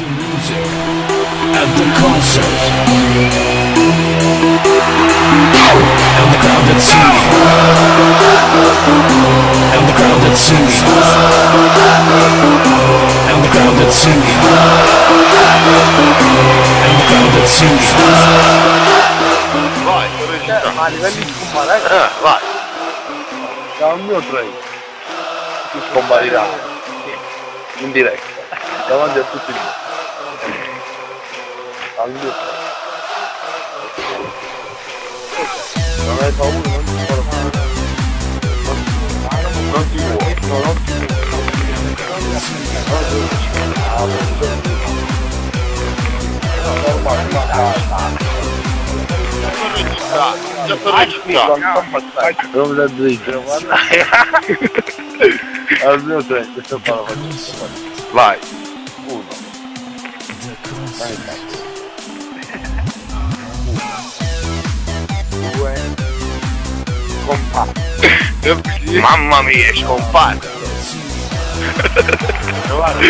The music at the concert, and the crowd that sings, and the crowd that sings, and the crowd that sings, and the crowd that sings. Vai, ma a livelli di scomparire vai. da un mio trade si scomparirà in diretta davanti a tutti noi al mio trade. Non hai paura, non ti farò male, non ti vuoi, no, non ti Già sto registrato. non la dritta, al mio trade, questo qua lo faccio. Vai. 1 2 compatto. Mamma mia, scomparso. Guarda.